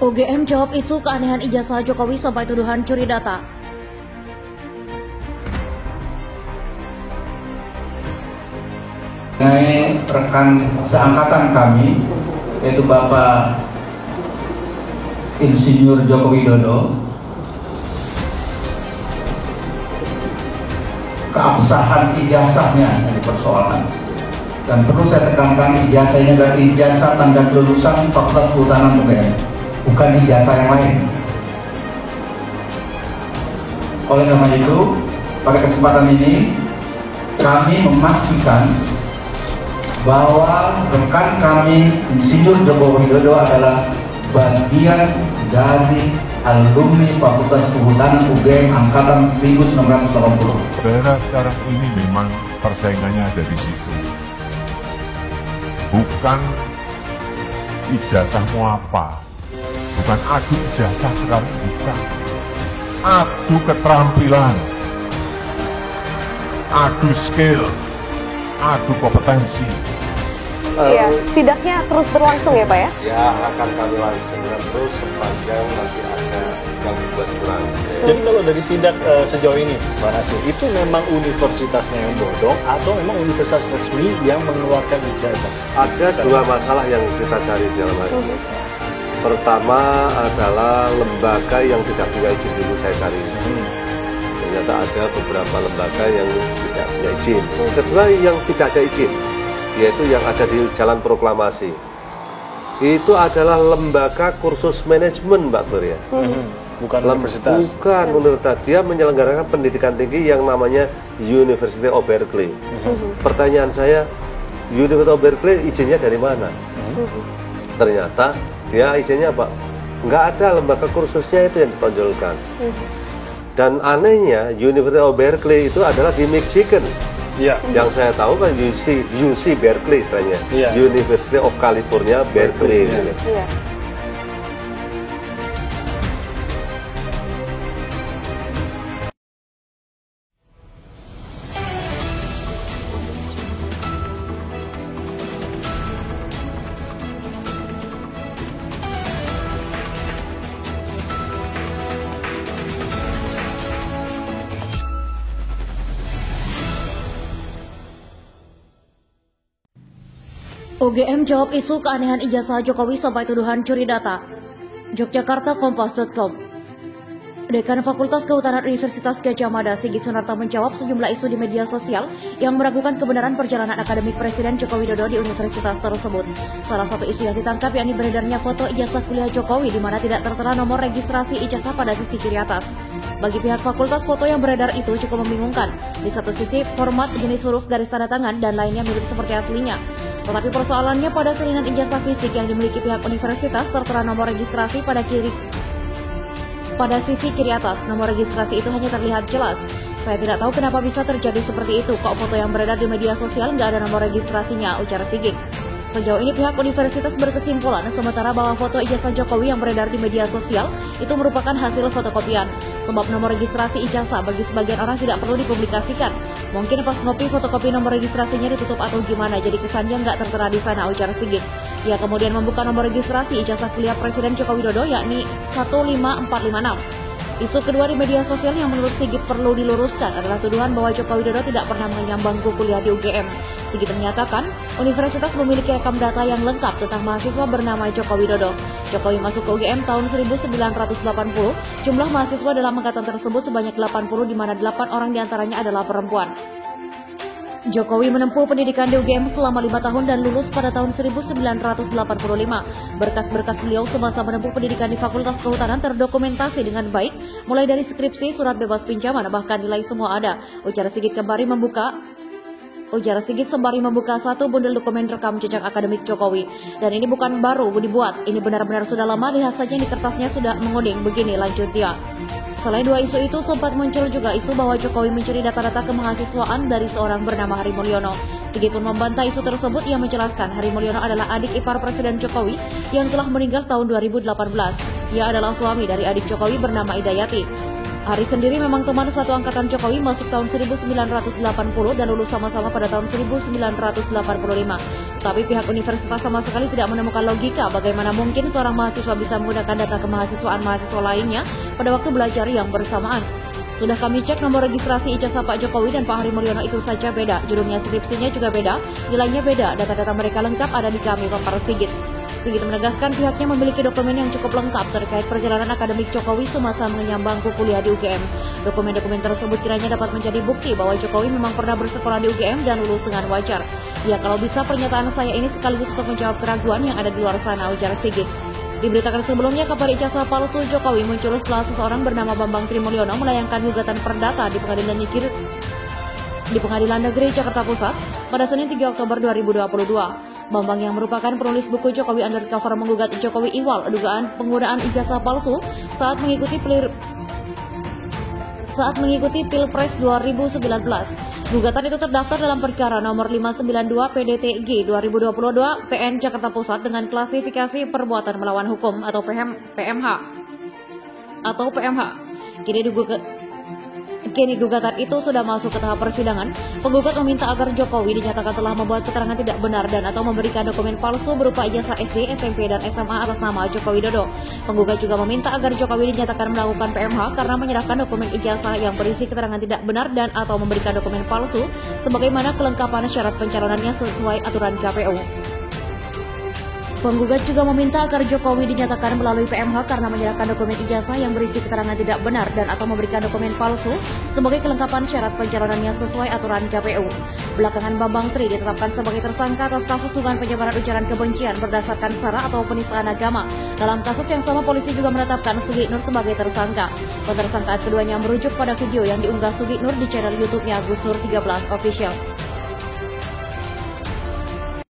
UGM jawab isu keanehan ijazah Jokowi sampai tuduhan curi data. Mengenai rekan seangkatan kami, yaitu Bapak Insinyur Joko Widodo, keabsahan ijazahnya yang dipersoalkan. Dan perlu saya tekankan, ijazahnya dari ijazah tanda kelulusan Fakultas Kehutanan UGM, bukan ijazah yang lain. Oleh karena itu, pada kesempatan ini kami memastikan bahwa rekan kami Insinyur Joko Widodo adalah bagian dari alumni Fakultas Kehutanan UGM angkatan 1980. Daerah sekarang ini memang persaingannya ada di situ. Bukan ijazahmu apa, bukan adu ijazah sekarang, bukan. Adu keterampilan, adu skill, adu kompetensi. Iya, sidaknya terus berlangsung ya Pak ya? Ya, akan kami langsungkan terus sepanjang masih ada yang buat curang. Jadi kalau dari sidak sejauh ini, Pak Nasir, itu memang universitasnya yang bodong atau memang universitas resmi yang mengeluarkan ijazah? Ada dua masalah yang kita cari dalam hal ini. Pertama adalah lembaga yang tidak punya izin dulu saya cari. Ternyata ada beberapa lembaga yang tidak punya izin. Kedua yang tidak ada izin, yaitu yang ada di Jalan Proklamasi. Itu adalah lembaga kursus manajemen, Mbak Gloria. Bukan universitas. Bukan universitas. Dia menyelenggarakan pendidikan tinggi yang namanya University of Berkeley. Pertanyaan saya, University of Berkeley izinnya dari mana? Ternyata dia izinnya apa? Nggak ada lembaga kursusnya itu yang ditonjolkan. Dan anehnya University of Berkeley itu adalah di Michigan. Iya. Yang saya tahu kan UC Berkeley istilahnya. University of California Berkeley. Iya. UGM jawab isu keanehan ijazah Jokowi sampai tuduhan curi data. Yogyakarta Kompas.com. Dekan Fakultas Kehutanan Universitas Gadjah Mada Sigit Sunarta menjawab sejumlah isu di media sosial yang meragukan kebenaran perjalanan akademik Presiden Joko Widodo di universitas tersebut. Salah satu isu yang ditangkap yakni beredarnya foto ijazah kuliah Jokowi di mana tidak tertera nomor registrasi ijazah pada sisi kiri atas. Bagi pihak fakultas, foto yang beredar itu cukup membingungkan. Di satu sisi, format, jenis huruf, garis tanda tangan, dan lainnya mirip seperti aslinya. Tetapi persoalannya pada salinan ijazah fisik yang dimiliki pihak universitas tertera nomor registrasi pada sisi kiri atas. Nomor registrasi itu hanya terlihat jelas. Saya tidak tahu kenapa bisa terjadi seperti itu. Kok foto yang beredar di media sosial nggak ada nomor registrasinya, ujar Sigit. Sejauh ini pihak universitas berkesimpulan sementara bahwa foto ijazah Jokowi yang beredar di media sosial itu merupakan hasil fotokopian. Sebab nomor registrasi ijazah bagi sebagian orang tidak perlu dipublikasikan. Mungkin pas ngopi fotokopi nomor registrasinya ditutup atau gimana, jadi kesannya nggak tertera di sana, ujar Sigit. Ia kemudian membuka nomor registrasi ijazah kuliah Presiden Joko Widodo yakni 15456. Isu kedua di media sosial yang menurut Sigit perlu diluruskan adalah tuduhan bahwa Joko Widodo tidak pernah menyambang bangku kuliah di UGM. Sigit menyatakan, universitas memiliki rekam data yang lengkap tentang mahasiswa bernama Joko Widodo. Jokowi masuk ke UGM tahun 1980, jumlah mahasiswa dalam angkatan tersebut sebanyak 80 di mana 8 orang diantaranya adalah perempuan. Jokowi menempuh pendidikan di UGM selama 5 tahun dan lulus pada tahun 1985. Berkas-berkas beliau semasa menempuh pendidikan di Fakultas Kehutanan terdokumentasi dengan baik, mulai dari skripsi, surat bebas pinjaman, bahkan nilai semua ada. Ujar Sigit sembari membuka satu bundel dokumen rekam jejak akademik Jokowi. Dan ini bukan baru dibuat, ini benar-benar sudah lama, lihat saja di kertasnya sudah mengoding. Begini lanjut dia. Selain dua isu itu, sempat muncul juga isu bahwa Jokowi mencuri data-data kemahasiswaan dari seorang bernama Hari Mulyono. Sigit pun membantah isu tersebut. Ia menjelaskan Hari Mulyono adalah adik ipar Presiden Jokowi yang telah meninggal tahun 2018. Ia adalah suami dari adik Jokowi bernama Idayati. Ari sendiri memang teman satu angkatan Jokowi, masuk tahun 1980 dan lulus sama-sama pada tahun 1985. Tapi pihak universitas sama sekali tidak menemukan logika bagaimana mungkin seorang mahasiswa bisa menggunakan data kemahasiswaan mahasiswa lainnya pada waktu belajar yang bersamaan. Sudah kami cek nomor registrasi ijazah Pak Jokowi dan Pak Hari Mulyono itu saja beda, judulnya skripsinya juga beda, nilainya beda, data-data mereka lengkap ada di kami, pampar Sigit. Sigit menegaskan pihaknya memiliki dokumen yang cukup lengkap terkait perjalanan akademik Jokowi semasa mengenyam bangku kuliah di UGM. Dokumen-dokumen tersebut kiranya dapat menjadi bukti bahwa Jokowi memang pernah bersekolah di UGM dan lulus dengan wajar. Ya kalau bisa pernyataan saya ini sekaligus untuk menjawab keraguan yang ada di luar sana, ujar Sigit. Diberitakan sebelumnya kabar ijazah palsu Jokowi muncul setelah seseorang bernama Bambang Trimulyono melayangkan gugatan perdata di Pengadilan Negeri Jakarta Pusat pada Senin 3 Oktober 2022. Bambang yang merupakan penulis buku Jokowi Undercover menggugat Jokowi Iwal dugaan penggunaan ijazah palsu saat mengikuti Pilpres 2019. Gugatan itu terdaftar dalam perkara nomor 592 PDTG 2022 PN Jakarta Pusat dengan klasifikasi perbuatan melawan hukum atau PMH. Kini gugatan itu sudah masuk ke tahap persidangan. Penggugat meminta agar Jokowi dinyatakan telah membuat keterangan tidak benar dan atau memberikan dokumen palsu berupa ijazah SD, SMP, dan SMA atas nama Joko Widodo. Penggugat juga meminta agar Jokowi dinyatakan melakukan PMH karena menyerahkan dokumen ijazah yang berisi keterangan tidak benar dan atau memberikan dokumen palsu sebagaimana kelengkapan syarat pencalonannya sesuai aturan KPU. Penggugat juga meminta agar Jokowi dinyatakan melalui PMH karena menyerahkan dokumen ijazah yang berisi keterangan tidak benar dan atau memberikan dokumen palsu sebagai kelengkapan syarat pencalonannya sesuai aturan KPU. Belakangan Bambang Tri ditetapkan sebagai tersangka atas kasus dugaan penyebaran ujaran kebencian berdasarkan sara atau penistaan agama. Dalam kasus yang sama, polisi juga menetapkan Sugi Nur sebagai tersangka. Penersangkaan keduanya merujuk pada video yang diunggah Sugi Nur di channel YouTube-nya Gus Nur 13 Official.